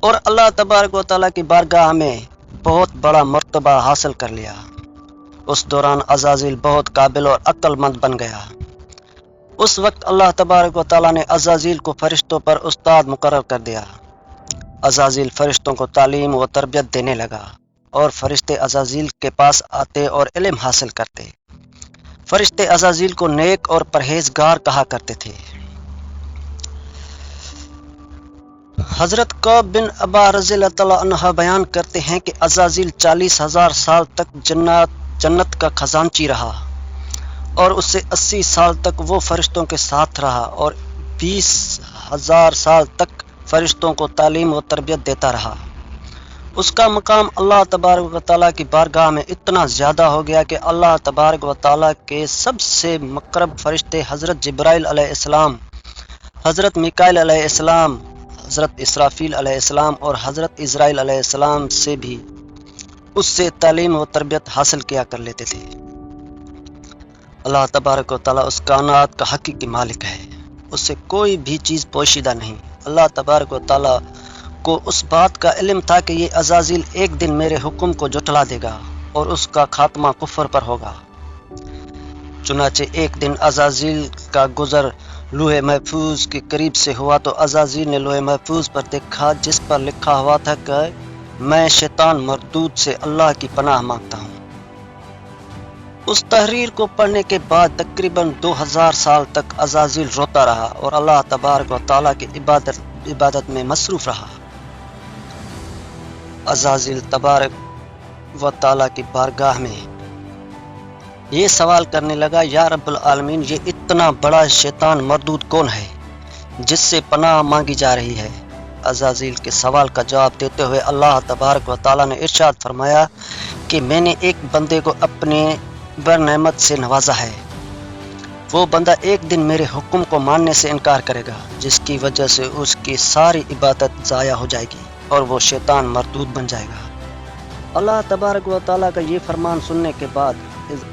اور اللہ تبارک و تعالیٰ کی بارگاہ میں بہت بڑا مرتبہ حاصل کر لیا۔ اس دوران عزازیل بہت قابل اور عقل مند بن گیا۔ اس وقت اللہ تبارک و تعالیٰ نے عزازیل کو فرشتوں پر استاد مقرر کر دیا۔ عزازیل فرشتوں کو تعلیم و تربیت دینے لگا اور فرشتے عزازیل کے پاس آتے اور علم حاصل کرتے۔ فرشتے عزازیل کو نیک اور پرہیزگار کہا کرتے تھے۔ حضرت کعب بن عبا رضی اللہ تعالیٰ عنہ بیان کرتے ہیں کہ عزازیل 40,000 سال تک جنت کا خزانچی رہا اور اس سے 80 سال تک وہ فرشتوں کے ساتھ رہا اور 20,000 سال تک فرشتوں کو تعلیم و تربیت دیتا رہا۔ اس کا مقام اللہ تبارک و تعالیٰ کی بارگاہ میں اتنا زیادہ ہو گیا کہ اللہ تبارک و تعالیٰ کے سب سے مقرب فرشتے حضرت جبرائیل علیہ السلام، حضرت میکائیل علیہ السلام، حضرت اسرافیل علیہ السلام اور حضرت اسرائیل علیہ السلام سے بھی اس سے تعلیم و تربیت حاصل کیا کر لیتے تھے۔ اللہ تبارک و تعالیٰ اس کائنات کا حقیقی مالک ہے، اس سے کوئی بھی چیز پوشیدہ نہیں۔ اللہ تبارک و تعالیٰ کو اس بات کا علم تھا کہ یہ عزازیل ایک دن میرے حکم کو جھٹلا دے گا اور اس کا خاتمہ کفر پر ہوگا۔ چنانچہ ایک دن عزازیل کا گزر لوح محفوظ کے قریب سے ہوا تو عزازیل نے لوح محفوظ پر دیکھا جس پر لکھا ہوا تھا کہ میں شیطان مردود سے اللہ کی پناہ مانگتا ہوں۔ اس تحریر کو پڑھنے کے بعد تقریباً 2000 سال تک عزازیل روتا رہا اور اللہ تبارک و تعالیٰ کی عبادت میں مصروف رہا۔ عزازیل تبارک و تعالیٰ کی بارگاہ میں یہ سوال کرنے لگا، یا رب العالمین، یہ اتنا بڑا شیطان مردود کون ہے جس سے پناہ مانگی جا رہی ہے؟ عزازیل کے سوال کا جواب دیتے ہوئے اللہ تبارک و تعالیٰ نے ارشاد فرمایا کہ میں نے ایک بندے کو اپنے برنعمت سے نوازا ہے۔ وہ بندہ ایک دن میرے حکم کو ماننے سے انکار کرے گا جس کی وجہ سے اس کی ساری عبادت ضائع ہو جائے گی اور وہ شیطان مردود بن جائے گا۔ اللہ تبارک و تعالیٰ کا یہ فرمان سننے کے بعد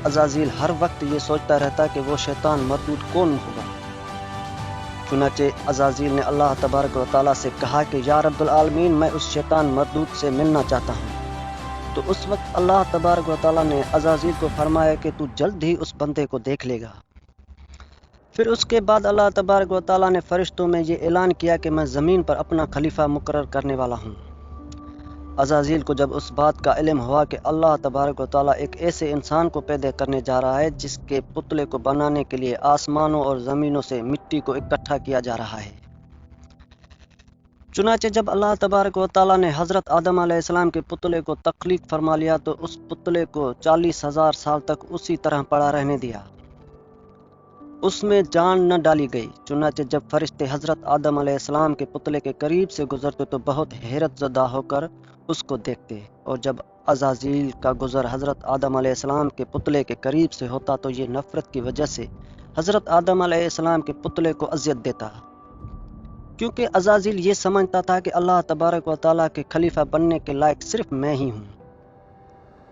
عزازیل ہر وقت یہ سوچتا رہتا کہ وہ شیطان مردود کون ہوگا۔ چنانچہ عزازیل نے اللہ تبارک و تعالیٰ سے کہا کہ یا رب العالمین، میں اس شیطان مردود سے ملنا چاہتا ہوں۔ تو اس وقت اللہ تبارک و تعالیٰ نے عزازیل کو فرمایا کہ تو جلد ہی اس بندے کو دیکھ لے گا۔ پھر اس کے بعد اللہ تبارک و تعالیٰ نے فرشتوں میں یہ اعلان کیا کہ میں زمین پر اپنا خلیفہ مقرر کرنے والا ہوں۔ عزازیل کو جب اس بات کا علم ہوا کہ اللہ تبارک و تعالیٰ ایک ایسے انسان کو پیدا کرنے جا رہا ہے جس کے پتلے کو بنانے کے لیے آسمانوں اور زمینوں سے مٹی کو اکٹھا کیا جا رہا ہے، چنانچہ جب اللہ تبارک و تعالیٰ نے حضرت آدم علیہ السلام کے پتلے کو تخلیق فرما لیا تو اس پتلے کو 40,000 سال تک اسی طرح پڑا رہنے دیا، اس میں جان نہ ڈالی گئی۔ چنانچہ جب فرشتے حضرت آدم علیہ السلام کے پتلے کے قریب سے گزرتے تو بہت حیرت زدہ ہو کر اس کو دیکھتے، اور جب عزازیل کا گزر حضرت آدم علیہ السلام کے پتلے کے قریب سے ہوتا تو یہ نفرت کی وجہ سے حضرت آدم علیہ السلام کے پتلے کو اذیت دیتا، کیونکہ عزازیل یہ سمجھتا تھا کہ اللہ تبارک و تعالیٰ کے خلیفہ بننے کے لائق صرف میں ہی ہوں۔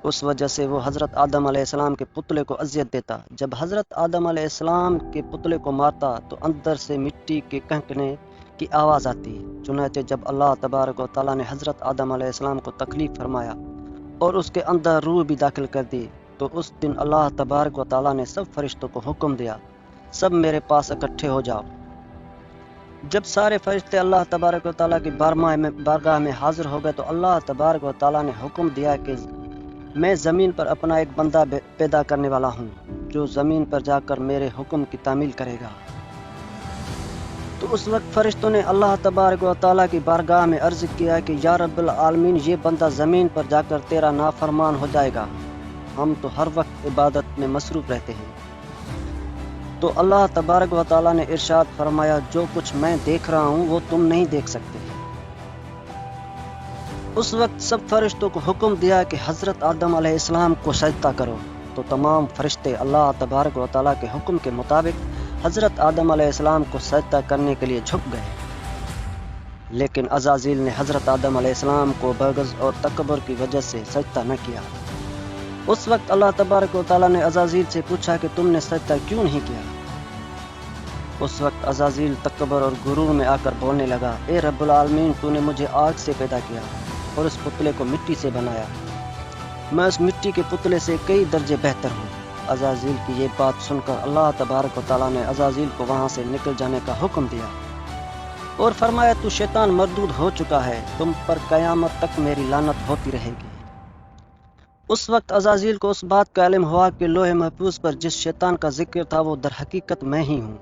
اس وجہ سے وہ حضرت آدم علیہ السلام کے پتلے کو اذیت دیتا۔ جب حضرت آدم علیہ السلام کے پتلے کو مارتا تو اندر سے مٹی کے کھنکنے کی آواز آتی۔ چنانچہ جب اللہ تبارک و تعالیٰ نے حضرت آدم علیہ السلام کو تخلیق فرمایا اور اس کے اندر روح بھی داخل کر دی تو اس دن اللہ تبارک و تعالیٰ نے سب فرشتوں کو حکم دیا، سب میرے پاس اکٹھے ہو جاؤ۔ جب سارے فرشتے اللہ تبارک و تعالیٰ کی بارگاہ میں حاضر ہو گئے تو اللہ تبارک و تعالیٰ نے حکم دیا کہ میں زمین پر اپنا ایک بندہ پیدا کرنے والا ہوں جو زمین پر جا کر میرے حکم کی تعمیل کرے گا۔ تو اس وقت فرشتوں نے اللہ تبارک و تعالیٰ کی بارگاہ میں عرض کیا کہ یا رب العالمین، یہ بندہ زمین پر جا کر تیرا نافرمان ہو جائے گا، ہم تو ہر وقت عبادت میں مصروف رہتے ہیں۔ تو اللہ تبارک و تعالیٰ نے ارشاد فرمایا، جو کچھ میں دیکھ رہا ہوں وہ تم نہیں دیکھ سکتے۔ اس وقت سب فرشتوں کو حکم دیا کہ حضرت آدم علیہ السلام کو سجدہ کرو، تو تمام فرشتے اللہ تبارک و تعالیٰ کے حکم کے مطابق حضرت آدم علیہ السلام کو سجدہ کرنے کے لیے جھک گئے، لیکن عزازیل نے حضرت آدم علیہ السلام کو بغض اور تکبر کی وجہ سے سجدہ نہ کیا۔ اس وقت اللہ تبارک و تعالیٰ نے عزازیل سے پوچھا کہ تم نے سجدہ کیوں نہیں کیا؟ اس وقت عزازیل تکبر اور غرور میں آ کر بولنے لگا، اے رب العالمین، تو نے مجھے آگ سے پیدا کیا اور اس پتلے کو مٹی سے بنایا، میں اس مٹی کے پتلے سے کئی درجے بہتر ہوں۔ عزازیل کی یہ بات سن کر اللہ تبارک و تعالیٰ نے عزازیل کو وہاں سے نکل جانے کا حکم دیا اور فرمایا، تو شیطان مردود ہو چکا ہے، تم پر قیامت تک میری لعنت ہوتی رہے گی۔ اس وقت عزازیل کو اس بات کا علم ہوا کہ لوح محفوظ پر جس شیطان کا ذکر تھا وہ در حقیقت میں ہی ہوں۔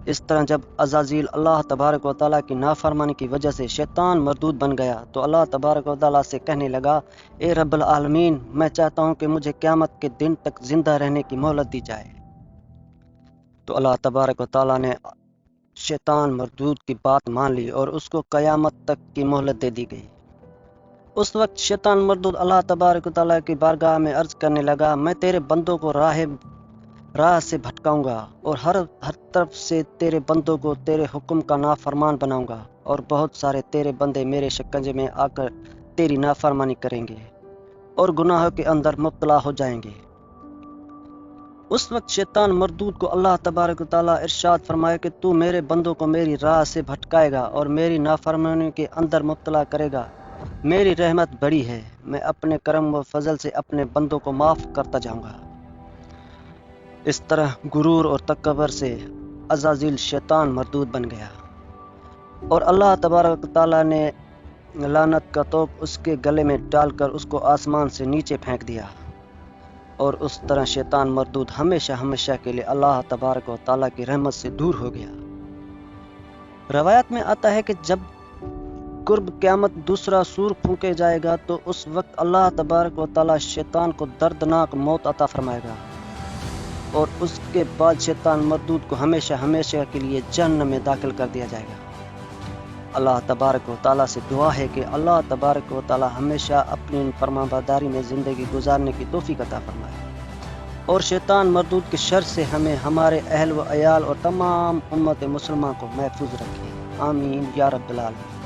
اس طرح جب عزازیل اللہ تبارک و تعالیٰ کی نافرمانی کی وجہ سے شیطان مردود بن گیا تو اللہ تبارک و تعالیٰ سے کہنے لگا، اے رب العالمین، میں چاہتا ہوں کہ مجھے قیامت کے دن تک زندہ رہنے کی مہلت دی جائے۔ تو اللہ تبارک و تعالیٰ نے شیطان مردود کی بات مان لی اور اس کو قیامت تک کی مہلت دے دی گئی۔ اس وقت شیطان مردود اللہ تبارک و تعالیٰ کی بارگاہ میں عرض کرنے لگا، میں تیرے بندوں کو راہ سے بھٹکاؤں گا اور ہر طرف سے تیرے بندوں کو تیرے حکم کا نافرمان بناؤں گا، اور بہت سارے تیرے بندے میرے شکنجے میں آ کر تیری نافرمانی کریں گے اور گناہوں کے اندر مبتلا ہو جائیں گے۔ اس وقت شیطان مردود کو اللہ تبارک و تعالیٰ ارشاد فرمایا کہ تو میرے بندوں کو میری راہ سے بھٹکائے گا اور میری نافرمانی کے اندر مبتلا کرے گا، میری رحمت بڑی ہے، میں اپنے کرم و فضل سے اپنے بندوں کو معاف کرتا جاؤں گا۔ اس طرح غرور اور تکبر سے عزازیل شیطان مردود بن گیا اور اللہ تبارک و تعالیٰ نے لعنت کا توق اس کے گلے میں ڈال کر اس کو آسمان سے نیچے پھینک دیا، اور اس طرح شیطان مردود ہمیشہ ہمیشہ کے لیے اللہ تبارک و تعالیٰ کی رحمت سے دور ہو گیا۔ روایت میں آتا ہے کہ جب قرب قیامت دوسرا سور پھونکے جائے گا تو اس وقت اللہ تبارک و تعالیٰ شیطان کو دردناک موت عطا فرمائے گا، اور اس کے بعد شیطان مردود کو ہمیشہ ہمیشہ کے لیے جہنم میں داخل کر دیا جائے گا۔ اللہ تبارک و تعالیٰ سے دعا ہے کہ اللہ تبارک و تعالیٰ ہمیشہ اپنی فرمانبرداری میں زندگی گزارنے کی توفیق عطا فرمائے، اور شیطان مردود کے شر سے ہمیں، ہمارے اہل و عیال اور تمام امت مسلمان کو محفوظ رکھے، آمین یا رب العالمین۔